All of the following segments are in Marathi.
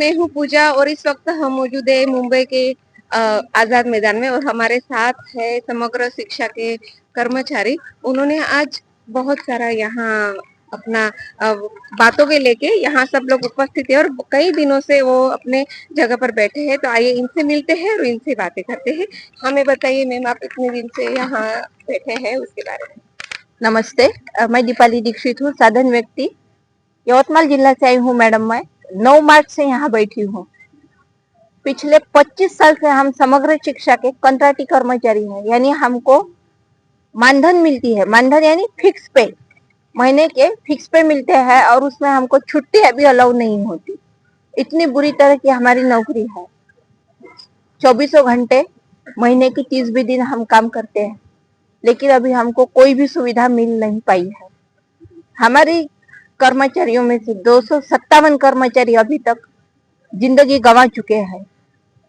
मैं हूँ पूजा और इस वक्त हम मौजूद है मुंबई के आजाद मैदान में और हमारे साथ है समग्र शिक्षा के कर्मचारी। उन्होंने आज बहुत सारा यहाँ अपना बातों के लेके यहाँ सब लोग उपस्थित है और कई दिनों से वो अपने जगह पर बैठे हैं। तो आइए इनसे मिलते हैं और इनसे बातें करते हैं। हमें बताइए मैम, आप इतने दिन से यहाँ बैठे हैं उसके बारे में। नमस्ते, मैं दीपाली दीक्षित हूँ, साधन व्यक्ति, यवतमाल जिला से आई हूँ। मैडम, मैं 9 मार्च से यहाँ बैठी हूँ। पिछले 25 साल से हम समग्र शिक्षा के कंट्राटी कर्मचारी हैं, यानी हमको मानधन मिलती है। मानधन यानी फिक्स पे, महीने के फिक्स पे मिलते हैं और उसमें हमको छुट्टी अभी अलाउ नहीं होती। इतनी बुरी तरह की हमारी नौकरी है। 24 घंटे महीने की 30 भी दिन हम काम करते हैं, लेकिन अभी हमको कोई भी सुविधा मिल नहीं पाई है। हमारी कर्मचारियों में से 257 कर्मचारी अभी तक जिंदगी गंवा चुके हैं।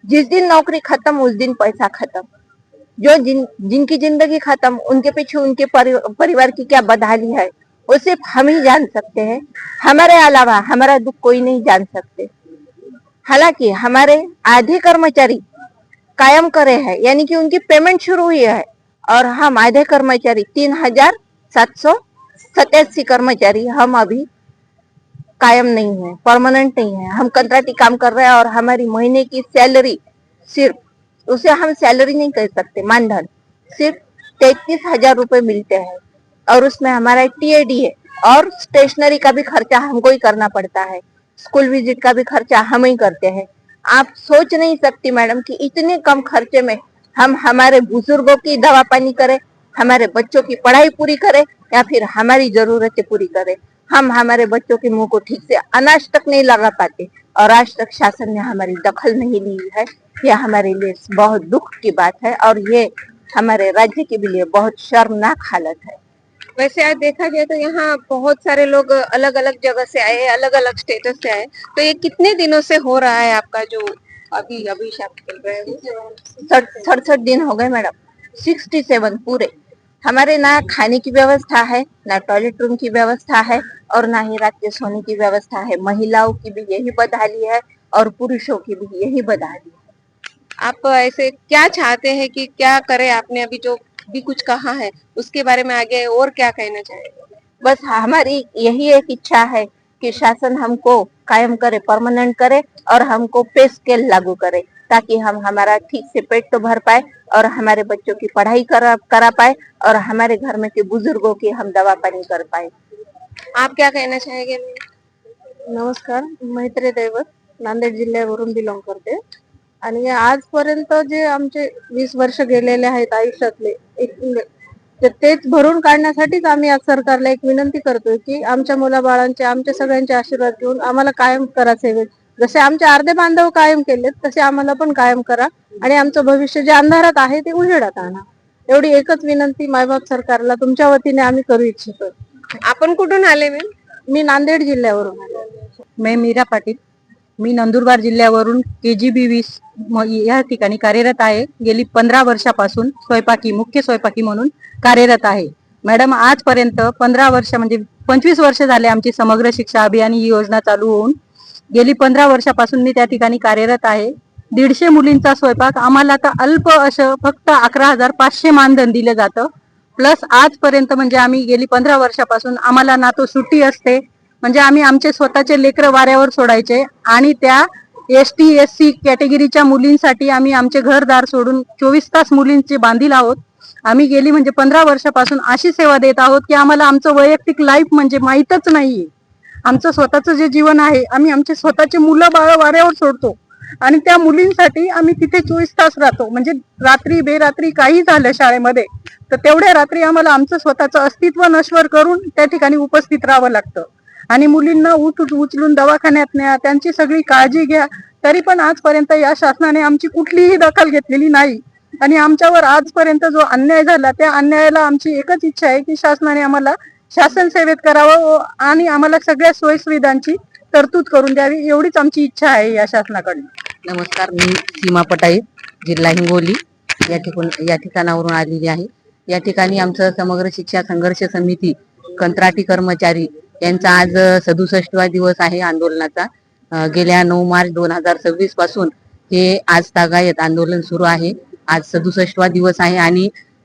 जिस दिन नौकरी खत्म उस दिन पैसा खत्म। जो जिनकी जिंदगी खत्म, उनके पीछे उनके परिवार की क्या बदहाली है वो सिर्फ हम ही जान सकते हैं। हमारे अलावा हमारा दुख कोई नहीं जान सकते। हालांकि हमारे आधे कर्मचारी कायम करे हैं, यानी कि उनकी पेमेंट शुरू हुई है, और हम आधे कर्मचारी 3787 कर्मचारी हम अभी कायम नहीं है, परमानेंट नहीं है। हम कंट्राटी काम कर रहे हैं और हमारी महीने की सैलरी सिर्फ, उसे हम सैलरी नहीं कह सकते, मानधन सिर्फ 33,000 रुपए मिलते हैं। और उसमें हमारा टीएडी है और स्टेशनरी का भी खर्चा हमको ही करना पड़ता है। स्कूल विजिट का भी खर्चा हम ही करते हैं। आप सोच नहीं सकती मैडम कि इतने कम खर्चे में हम हमारे बुजुर्गों की दवा पानी करें, हमारे बच्चों की पढ़ाई पूरी करें, या फिर हमारी जरूरतें पूरी करें। हम हमारे बच्चों के मुंह को ठीक से अनाज तक नहीं लगा पाते और आज तक शासन ने हमारी दखल नहीं ली है। यह हमारे लिए बहुत दुख की बात है और ये हमारे राज्य के लिए बहुत शर्मनाक हालत है। वैसे आज देखा जाए तो यहाँ बहुत सारे लोग अलग अलग जगह से आए, अलग अलग स्टेटस से आए। तो ये कितने दिनों से हो रहा है आपका जो अभी अभिशाप चल रहा है? 67 दिन हो गए मैडम, 67 पूरे। हमारे ना खाने की व्यवस्था है, ना टॉयलेट रूम की व्यवस्था है, और ना ही रात के सोने की व्यवस्था है। महिलाओं की भी यही बदहाली है और पुरुषों की भी यही बदहाली है। आप ऐसे क्या चाहते हैं कि क्या करे? आपने अभी जो भी कुछ कहा है उसके बारे में आगे और क्या कहना चाहेंगे? बस हमारी यही एक इच्छा है कि शासन हमको कायम करे, परमानेंट करे और हमको पे स्केल लागू करे, ताकि हम हमारा ठीक से पेट तो भर पाए और हमारे बच्चों की पढ़ाई करा पाए और हमारे घर में के बुजुर्गों की हम दवा पानी कर पाए। आप क्या कहना चाहेंगे? नमस्कार, मैत्री दैवत नांदेड जिल्ह्यावरून बिलॉंग करते आणि आजपर्यंत जे आमचे 20 वर्ष गेलेले आहेत आयुष्यातले, तेच भरून काढण्यासाठीच आम्ही आज सरकारला एक विनंती करतोय की आमच्या मुलाबाळांचे, आमच्या सगळ्यांचे आशीर्वाद घेऊन आम्हाला कायम करा सेवेत. जसे आमचे अर्धे बांधव कायम केलेत तसे आम्हाला पण कायम करा आणि आमचं भविष्य जे अंधारात आहे ते उजेडात आणा. एवढी एकच विनंती मायबाप सरकारला तुमच्या वतीने आम्ही करू इच्छितो. आपण कुठून आले मॅम? मी नांदेड जिल्ह्यावरून आले. मैं मीरा पाटील, मी नंदुरबार जिल्ह्यावरून KGB 20 या ठिकाणी कार्यरत आहे. गेली 15 वर्षापासून मुख्य स्वयंपाकी म्हणून कार्यरत आहे. मॅडम, आजपर्यंत 15 वर्ष म्हणजे 25 वर्ष झाले आमची समग्र शिक्षा अभियान ही योजना चालू होऊन. गेली 15 वर्षापासून मी त्या ठिकाणी कार्यरत आहे. 150 मुलींचा स्वयंपाक आम्हाला तर अल्प असं फक्त 11,500 मानधन दिलं जातं. प्लस आजपर्यंत म्हणजे आम्ही गेली 15 वर्षापासून आम्हाला ना तो सुट्टी असते, म्हणजे आम्ही आमचे स्वतःचे लेकरं वाऱ्यावर सोडायचे आणि त्या ST SC कॅटेगरीच्या मुलींसाठी आम्ही आमचे घरदार सोडून 24 तास मुलींचे बांधील आहोत. आम्ही गेली म्हणजे 15 वर्षापासून अशी सेवा देत आहोत की आम्हाला आमचं वैयक्तिक लाईफ म्हणजे माहीतच नाहीये. आमचं स्वतःचं जे जीवन आहे, आम्ही आमचे स्वतःचे मुलं बाळ वाऱ्यावर सोडतो आणि त्या मुलींसाठी आम्ही तिथे 24 तास राहतो. म्हणजे रात्री बेरात्री काही झालं शाळेमध्ये तर तेवढ्या रात्री आम्हाला आमचं स्वतःचं अस्तित्व नश्वर करून त्या ठिकाणी उपस्थित राहावं लागतं आणि मुलींना उचलून दवाखान्यात न्या, त्यांची सगळी काळजी घ्या. तरी पण आजपर्यंत या शासनाने आमची कुठलीही दखल घेतलेली नाही आणि आमच्यावर आजपर्यंत जो अन्याय झाला त्या अन्यायाला आमची एकच इच्छा आहे की शासनाने आम्हाला शासन सेवेत करावं आणि आम्हाला सगळ्या सोयीसुविधांची तरतूद करून द्यावी, एवढीच आमची इच्छा आहे या शासनाकडून. नमस्कार, मी सीमा पटाई, जिल्हा हिंगोली या ठिकाणावरून आलेली आहे. या ठिकाणी आमचं समग्र शिक्षा संघर्ष समिती कंत्राटी कर्मचारी यांचा आज 67वा दिवस आहे आंदोलनाचा. गेल्या 9 मार्च 2026 पासून हे आज तागायत आंदोलन सुरू आहे. आज 67वा दिवस आहे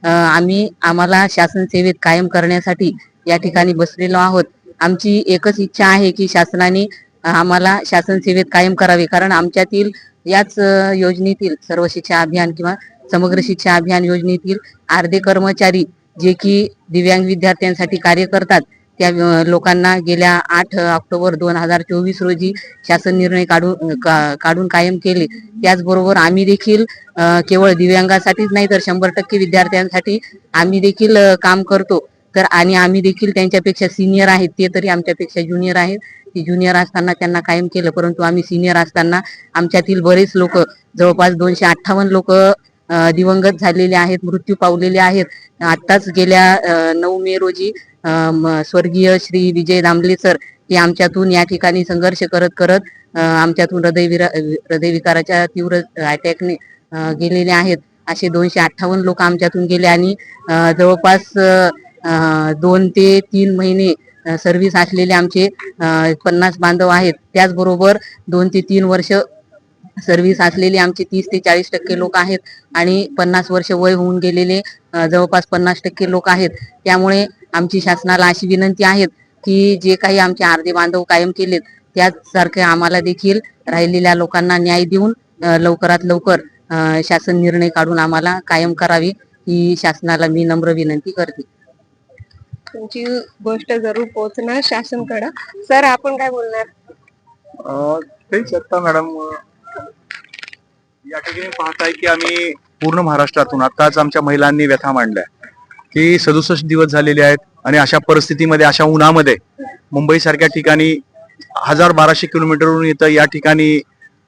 आणि आम्हाला शासन सेवेत कायम करण्यासाठी या ठिकाणी बसलेलो आहोत. आमची एकच इच्छा आहे की शासनाने आम्हाला शासन सेवेत कायम करावे, कारण आमच्यातील याच योजनेतील सर्व शिक्षा अभियान किंवा समग्र शिक्षा अभियान योजनेतील अर्धे कर्मचारी जे की दिव्यांग विद्यार्थ्यांसाठी कार्य करतात, त्या लोकांना गेल्या 8 ऑक्टोबर 2024 रोजी शासन निर्णय काढून कायम केले. त्याचबरोबर आम्ही देखील केवळ दिव्यांगासाठीच नाही तर 100% विद्यार्थ्यांसाठी आम्ही देखील काम करतो. तर आणि आम्ही देखील त्यांच्यापेक्षा सिनियर आहेत, ते तरी आमच्यापेक्षा ज्युनियर आहेत. ती ज्युनियर असताना त्यांना कायम केलं, परंतु आम्ही सिनियर असताना आमच्यातील बरेच लोक, जवळपास 258 लोक दिवंगत झालेले आहेत, मृत्यू पावलेले आहेत. आत्ताच गेल्या 9 मे रोजी स्वर्गीय श्री विजय दामले सर हे आमच्यातून या ठिकाणी संघर्ष करत करत आमच्यातून हृदयविकाराच्या तीव्र अटॅकने गेलेले आहेत. असे 258 लोक आमच्यातून गेले आणि जवळपास 2 ते 3 महिने सर्व्हिस असलेले आमचे 50 बांधव आहेत. त्याचबरोबर 2 ते 3 वर्ष सर्व्हिस असलेले आमचे 30 ते 40% लोक आहेत आणि 50 वर्ष वय होऊन गेलेले जवळपास 50% लोक आहेत. त्यामुळे आमची शासनाला अशी विनंती आहे की जे काही आमचे अर्धे बांधव कायम केलेत त्याचसारखे आम्हाला देखील राहिलेल्या लोकांना न्याय देऊन लवकरात लवकर शासन निर्णय काढून आम्हाला कायम करावी, ही शासनाला मी नम्र विनंती करते. तुमची गोष्ट जरूर पोहोचणार शासनकडे. सर, आपण काय बोलणार? तेच आता मॅडम, या ठिकाणी पाहताय की आम्ही पूर्ण महाराष्ट्रातून आताच आमच्या महिलांनी व्यथा मांडल्या की 67 दिवस झालेले आहेत आणि अशा परिस्थितीमध्ये, अशा उन्हामध्ये मुंबई सारख्या ठिकाणी 1000-1200 किलोमीटरवरून इथं या ठिकाणी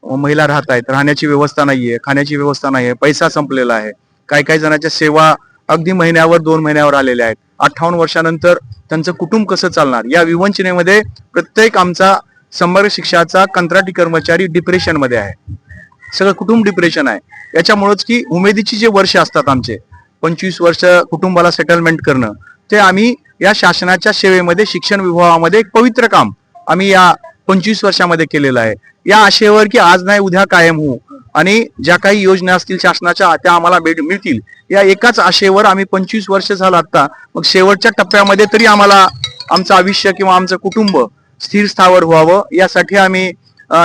महिला राहत आहेत. राहण्याची व्यवस्था नाहीये, खाण्याची व्यवस्था नाहीये, पैसा संपलेला आहे. काही जणांच्या सेवा अगदी महिन्यावर 2 महिन्यावर आलेल्या आहेत. 58 वर्षानंतर त्यांचं कुटुंब कसं चालणार? या विवंचनेमध्ये प्रत्येक आमचा समग्र शिक्षाचा कंत्राटी कर्मचारी डिप्रेशन मध्ये आहे. सगळं कुटुंब डिप्रेशन आहे. याच्यामुळेच की उमेदीची जे वर्ष असतात आमचे 25 वर्ष कुटुंबाला सेटलमेंट करणं, ते आम्ही या शासनाच्या सेवेमध्ये शिक्षण विभागामध्ये एक पवित्र काम आम्ही या 25 वर्षामध्ये केलेलं आहे. या आशेवर की आज नाही उद्या कायम होऊ आणि ज्या काही योजना असतील शासनाच्या त्या आम्हाला मिळतील, या एकाच आशेवर आम्ही 25 वर्ष झालं. आता मग शेवटच्या टप्प्यामध्ये तरी आम्हाला आमचं आयुष्य किंवा आमचं कुटुंब स्थिर स्थावर व्हावं, यासाठी आम्ही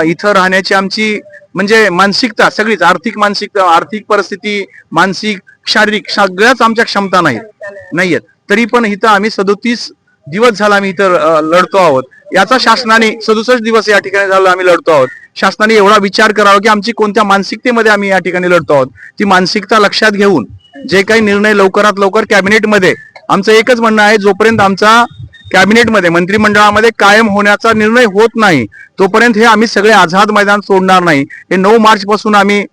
इथं राहण्याची आमची म्हणजे मानसिकता सगळीच, आर्थिक परिस्थिती, मानसिक, शारीरिक सगळ्याच आमच्या क्षमता नाहीयेत. तरी पण इथं आम्ही 37 दिवस झाला आम्ही इथं लढतो आहोत. याचा शासनाने 67 दिवस या ठिकाणी झालं आम्ही लढतो आहोत. शासनाने एवढा विचार करावा की आमची कोणत्या मानसिकतेमध्ये आम्ही या ठिकाणी लढतो आहोत. ती मानसिकता लक्षात घेऊन जे काही निर्णय लवकरात लवकर कॅबिनेटमध्ये, आमचं एकच म्हणणं आहे, जोपर्यंत आमचा कॅबिनेटमध्ये मंत्रिमंडळामध्ये कायम होण्याचा निर्णय होत नाही तोपर्यंत हे आम्ही सगळे आझाद मैदान सोडणार नाही. हे 9 मार्च पासून आम्ही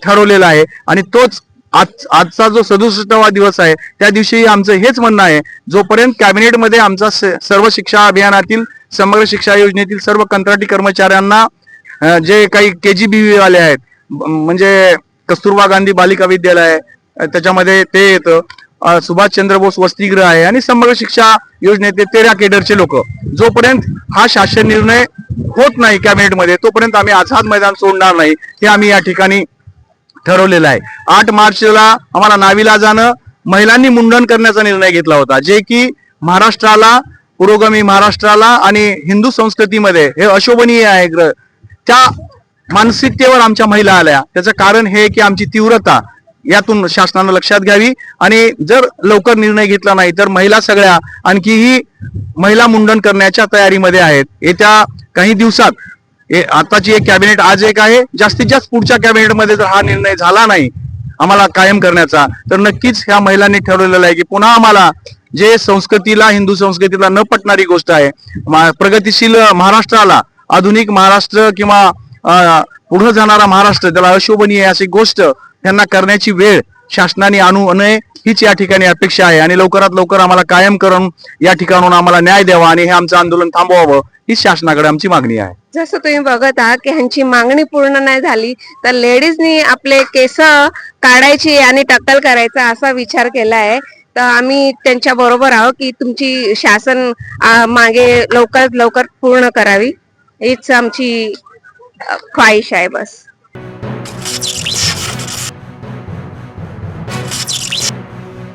ठरवलेलं आहे आणि तोच आजचा जो 67वा दिवस आहे त्या दिवशी आमचं हेच म्हणणं आहे, जोपर्यंत कॅबिनेटमध्ये आमचा सर्व शिक्षा अभियानातील समग्र शिक्षा योजनेतील सर्व कंत्राटी कर्मचाऱ्यांना जे काही KGBV वाले आहेत, म्हणजे कस्तुरबा गांधी बालिका विद्यालय त्याच्यामध्ये ते येतं, सुभाषचंद्र बोस वसतिगृह आहे आणि समग्र शिक्षा योजनेतले 13 केडरचे लोक, जोपर्यंत हा शासन निर्णय होत नाही कॅबिनेटमध्ये तोपर्यंत आम्ही आझाद मैदान सोडणार नाही, हे आम्ही या ठिकाणी ठरवलेलं आहे. 8 मार्चला आम्हाला नाविलाजानं महिलांनी मुंडन करण्याचा निर्णय घेतला होता, जे की महाराष्ट्राला, पुरोगामी महाराष्ट्राला आणि हिंदू संस्कृतीमध्ये हे अशोभनीय आहे. त्या मानसिकतेवर आमच्या महिला आल्या. त्याचं कारण हे की आमची तीव्रता यातून शासनानं लक्षात घ्यावी आणि जर लवकर निर्णय घेतला नाही तर महिला सगळ्या आणखीही महिला मुंडन करण्याच्या तयारीमध्ये आहेत. येत्या काही दिवसात आताची एक कॅबिनेट आज एक आहे, जास्तीत जास्त पुढच्या कॅबिनेटमध्ये जर हा निर्णय झाला नाही आम्हाला कायम करण्याचा, तर नक्कीच ह्या महिलांनी ठरवलेलं आहे की पुन्हा आम्हाला जे संस्कृतीला, हिंदू संस्कृतीला न पटणारी गोष्ट आहे, प्रगतिशील महाराष्ट्राला, आधुनिक महाराष्ट्र किंवा पुढे जाणारा महाराष्ट्र, त्याला अशोभनीय अशी गोष्ट त्यांना करण्याची वेळ शासनाने आणू नये हीच या ठिकाणी अपेक्षा आहे आणि लवकरात लवकर आम्हाला कायम करून या ठिकाणून आम्हाला न्याय द्यावा आणि हे आमचं आंदोलन थांबवावं ही शासनाकडे आमची मागणी आहे. जसं तुम्ही बघत आहात की ह्यांची मागणी पूर्ण नाही झाली तर लेडीजनी आपले केस काढायची आणि टक्कल करायचा असा विचार केला आहे. तर आम्ही त्यांच्या बरोबर आहोत की तुमची शासन मागे लवकरात लवकर पूर्ण करावी हीच आमची ख्वाहिश आहे बस.